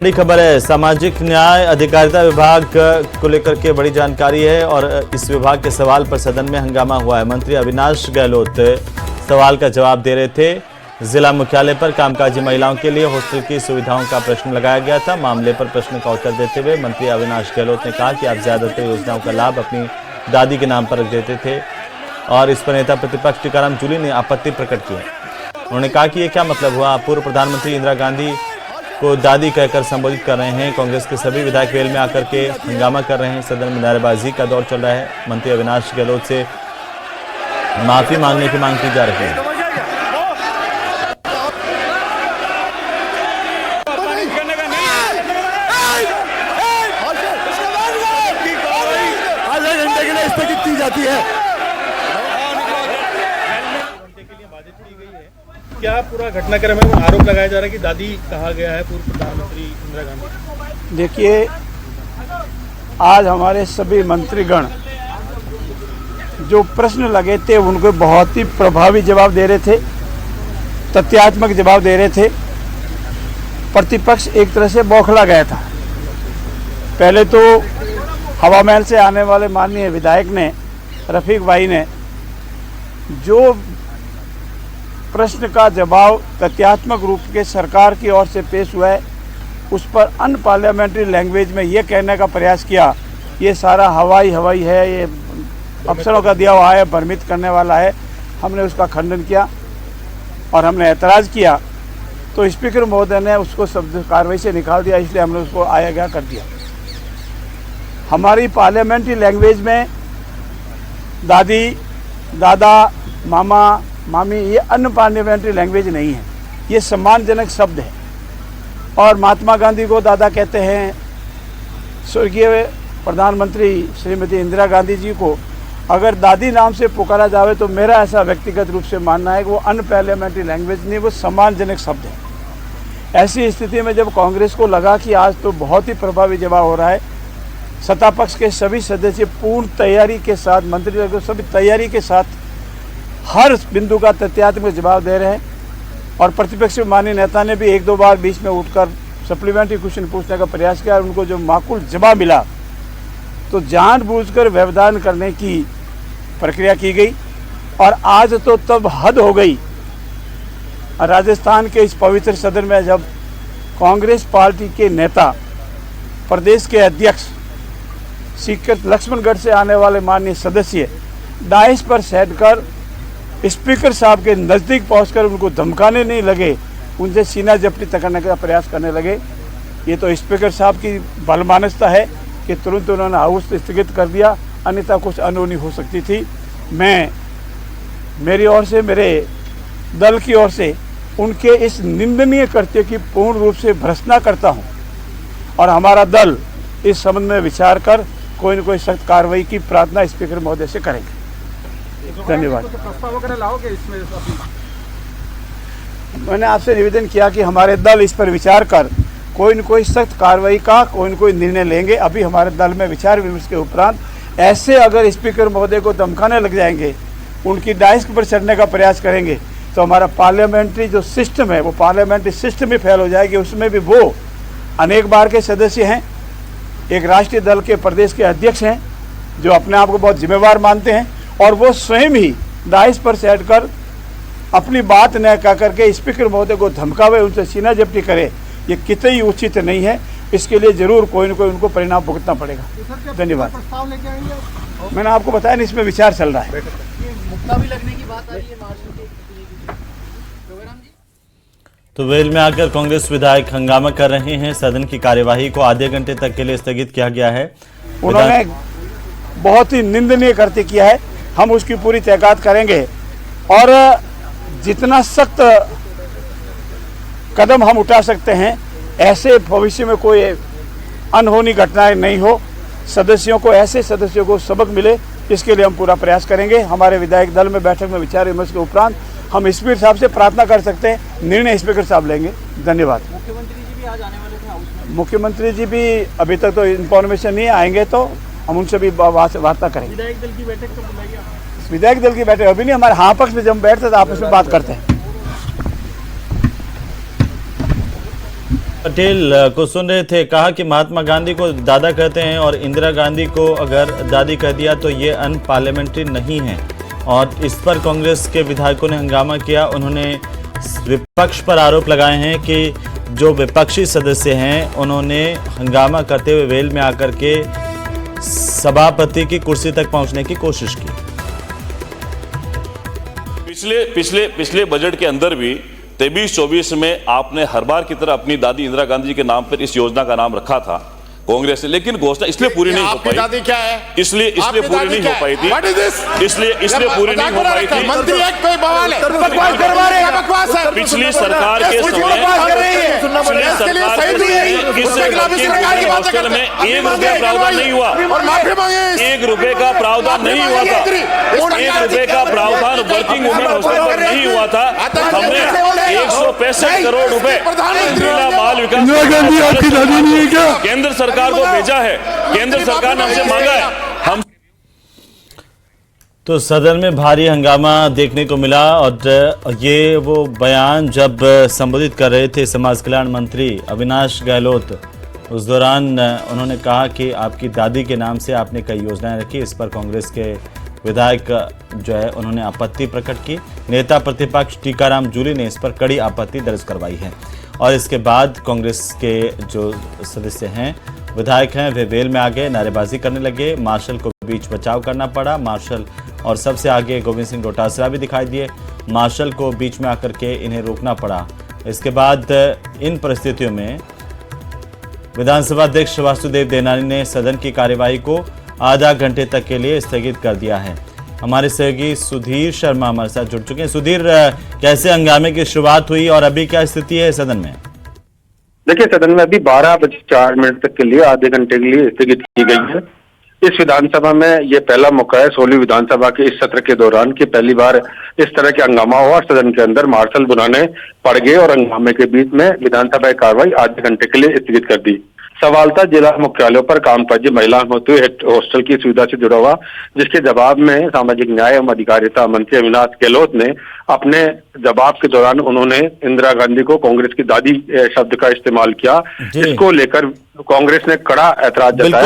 बड़ी खबर है, सामाजिक न्याय अधिकारिता विभाग को लेकर के बड़ी जानकारी है और इस विभाग के सवाल पर सदन में हंगामा हुआ है। मंत्री अविनाश गहलोत सवाल का जवाब दे रहे थे। जिला मुख्यालय पर कामकाजी महिलाओं के लिए हॉस्टल की सुविधाओं का प्रश्न लगाया गया था। मामले पर प्रश्न का उत्तर देते हुए मंत्री अविनाश गहलोत ने कहा कि आप ज्यादातर योजनाओं का लाभ अपनी दादी के नाम पर रख देते थे और इस पर नेता प्रतिपक्ष टीकाराम जूली ने आपत्ति प्रकट की। उन्होंने कहा कि ये क्या मतलब हुआ, पूर्व प्रधानमंत्री इंदिरा गांधी को दादी कहकर संबोधित कर रहे हैं। कांग्रेस के सभी विधायक वेल में आकर के हंगामा कर रहे हैं। सदन में नारेबाजी का दौर चल रहा है। मंत्री अविनाश गहलोत से माफी मांगने की मांग की जा रही है। स्थगित की जाती है। क्या पूरा घटनाक्रम है? वो आरोप लगाया जा रहा है कि दादी कहा गया है पूर्व प्रधानमंत्री इंदिरा गांधी। देखिए, आज हमारे सभी मंत्रीगण जो प्रश्न लगे थे उनको बहुत ही प्रभावी जवाब दे रहे थे, तथ्यात्मक जवाब दे रहे थे। प्रतिपक्ष एक तरह से बौखला गया था। पहले तो हवा महल से आने वाले माननीय विधायक ने, रफीक भाई ने, जो प्रश्न का जवाब तथ्यात्मक रूप के सरकार की ओर से पेश हुआ है उस पर अनपार्लियामेंट्री लैंग्वेज में ये कहने का प्रयास किया ये सारा हवाई है, ये अफसरों का दिया हुआ है, भ्रमित करने वाला है। हमने उसका खंडन किया और हमने ऐतराज़ किया तो स्पीकर महोदय ने उसको शब्द कार्रवाई से निकाल दिया, इसलिए हमने उसको आया गया कर दिया। हमारी पार्लियामेंट्री लैंग्वेज में दादी, दादा, मामा, मामी ये अनपार्लियामेंट्री लैंग्वेज नहीं है, ये सम्मानजनक शब्द है। और महात्मा गांधी को दादा कहते हैं, स्वर्गीय प्रधानमंत्री श्रीमती इंदिरा गांधी जी को अगर दादी नाम से पुकारा जावे तो मेरा ऐसा व्यक्तिगत रूप से मानना है कि वो अनपार्लियामेंट्री लैंग्वेज नहीं, वो सम्मानजनक शब्द है। ऐसी स्थिति में जब कांग्रेस को लगा कि आज तो बहुत ही प्रभावी जवाब हो रहा है, सत्ता पक्ष के सभी सदस्य पूर्ण तैयारी के साथ, मंत्री को सभी तैयारी के साथ हर बिंदु का तथ्यात्मक जवाब दे रहे हैं। और प्रतिपक्ष माननीय नेता ने भी एक दो बार बीच में उठकर सप्लीमेंट्री क्वेश्चन पूछने का प्रयास किया और उनको जो माकूल जवाब मिला तो जानबूझकर व्यवधान करने की प्रक्रिया की गई। और आज तो तब हद हो गई राजस्थान के इस पवित्र सदन में जब कांग्रेस पार्टी के नेता, प्रदेश के अध्यक्ष, सीकर लक्ष्मणगढ़ से आने वाले माननीय सदस्य डाइस पर बैठकर स्पीकर साहब के नज़दीक पहुंचकर उनको धमकाने नहीं लगे, उनसे सीना जपटी करने का प्रयास करने लगे। ये तो स्पीकर साहब की बलमानसता है कि तुरंत उन्होंने हाउस स्थगित कर दिया, अन्यथा कुछ अनहोनी हो सकती थी। मैं मेरी ओर से, मेरे दल की ओर से उनके इस निंदनीय कृत्य की पूर्ण रूप से भर्त्सना करता हूँ और हमारा दल इस संबंध में विचार कर कोई न कोई सख्त कार्रवाई की प्रार्थना स्पीकर महोदय से करेंगे। धन्यवाद। प्रस्ताव वगैरह लाओगे इसमें? मैंने आपसे निवेदन किया कि हमारे दल इस पर विचार कर कोई न कोई सख्त कार्रवाई का कोई न कोई निर्णय लेंगे। अभी हमारे दल में विचार विमर्श के उपरांत ऐसे अगर स्पीकर महोदय को धमकाने लग जाएंगे, उनकी डाइस पर चढ़ने का प्रयास करेंगे तो हमारा पार्लियामेंट्री जो सिस्टम है वो पार्लियामेंट्री सिस्टम ही फेल हो जाएगी। उसमें भी वो अनेक बार के सदस्य हैं, एक राष्ट्रीय दल के प्रदेश के अध्यक्ष हैं जो अपने आप को बहुत जिम्मेवार मानते हैं और वो स्वयं ही डाइस पर बैठकर अपनी बात न कह करके स्पीकर महोदय को धमकावे, उनसे सीना जपटी करे, ये कितनी उचित नहीं है। इसके लिए जरूर कोई न कोई उनको परिणाम भुगतना पड़ेगा। धन्यवाद। मैंने आपको बताया ना, इसमें विचार चल रहा है। तो वेल में आकर कांग्रेस विधायक हंगामा कर रहे हैं। सदन की कार्यवाही को आधे घंटे तक के लिए स्थगित किया गया है। उन्होंने बहुत ही निंदनीय कृत्य किया है, हम उसकी पूरी तहकीकात करेंगे और जितना सख्त कदम हम उठा सकते हैं ऐसे भविष्य में कोई अनहोनी घटनाएं नहीं हो, सदस्यों को, ऐसे सदस्यों को सबक मिले, इसके लिए हम पूरा प्रयास करेंगे। हमारे विधायक दल में बैठक में विचार विमर्श के उपरांत हम स्पीकर साहब से प्रार्थना कर सकते हैं, निर्णय स्पीकर साहब लेंगे। धन्यवाद। मुख्यमंत्री जी भी आज आने वाले थे हाउस में? मुख्यमंत्री जी भी अभी तक तो इन्फॉर्मेशन नहीं, आएंगे तो हम उनसे भी वार्ता करेंगे। विधायक दल की बैठक तो बुलाइए। विधायक दल की बैठक अभी नहीं, हमारे हाँ पक्ष में जब बैठते तो आपस में बात करते हैं। पटेल को सुन रहे थे, कहा कि महात्मा गांधी को दादा कहते हैं और इंदिरा गांधी को अगर दादी कह दिया तो ये अनपार्लियामेंट्री नहीं है। और इस पर कांग्रेस के विधायकों ने हंगामा किया। उन्होंने विपक्ष पर आरोप लगाए हैं कि जो विपक्षी सदस्य हैं उन्होंने हंगामा करते हुए वेल में आकर के सभापति की कुर्सी तक पहुंचने की कोशिश की। पिछले बजट के अंदर भी 23-24 में आपने हर बार की तरह अपनी दादी इंदिरा गांधी जी के नाम पर इस योजना का नाम रखा था कांग्रेस ने, लेकिन घोषणा इसलिए पूरी नहीं हो पाई। दादी क्या है? इसलिए पूरी नहीं हो पाई थी। इसलिए पूरी नहीं हो पाई थी। मंत्री एक कोई बवाल है, बकवास करवा रहे हैं, बकवास है। पिछली सरकार के समय हॉस्टल में 1 रुपया प्रावधान नहीं हुआ, और माफी मांगे। 1 रुपए का प्रावधान नहीं हुआ था। 1 रुपए का प्रावधान वर्किंग वुमेन हॉस्टल पर नहीं हुआ था। हमने 165 करोड़ रुपए महिला बाल विकास केंद्र सरकार को भेजा है। केंद्र सरकार ने हमसे मांगा है। हम तो सदन में भारी हंगामा देखने को मिला और ये वो बयान जब संबोधित कर रहे थे समाज कल्याण मंत्री अविनाश गहलोत, उस दौरान उन्होंने कहा कि आपकी दादी के नाम से आपने कई योजनाएं रखी। इस पर कांग्रेस के विधायक जो है उन्होंने आपत्ति प्रकट की। नेता प्रतिपक्ष टीकाराम जूली ने इस पर कड़ी आपत्ति दर्ज करवाई है और इसके बाद कांग्रेस के जो सदस्य हैं, विधायक हैं, वे वेल में आ गए, नारेबाजी करने लगे। मार्शल को बीच बचाव करना पड़ा। मार्शल और सबसे आगे गोविंद सिंह डोटासरा भी दिखाई दिए। मार्शल को बीच में आकर के इन्हें रोकना पड़ा। इसके बाद इन परिस्थितियों में विधानसभा अध्यक्ष वासुदेव देवनानी ने सदन की कार्यवाही को आधा घंटे तक के लिए स्थगित कर दिया है। हमारे सहयोगी सुधीर शर्मा हमारे साथ जुड़ चुके हैं। सुधीर, कैसे हंगामे की शुरुआत हुई और अभी क्या स्थिति है सदन में? देखिए, सदन में अभी 12:04 तक के लिए आधे घंटे के लिए स्थगित की गई है। इस विधानसभा में ये पहला मौका है 16वीं विधानसभा के इस सत्र के दौरान कि पहली बार इस तरह के हंगामा हुआ और सदन के अंदर मार्शल बुलाने पड़ गए और हंगामे के बीच में विधानसभा की कार्रवाई आधे घंटे के लिए स्थगित कर दी। सवाल था जिला मुख्यालयों पर कामकाजी महिला होते हुए हॉस्टल की सुविधा से जुड़ा हुआ, जिसके जवाब में सामाजिक न्याय एवं अधिकारिता मंत्री अविनाश गहलोत ने अपने जवाब के दौरान उन्होंने इंदिरा गांधी को कांग्रेस की दादी शब्द का इस्तेमाल किया। इसको लेकर कांग्रेस ने कड़ा ऐतराज जताया।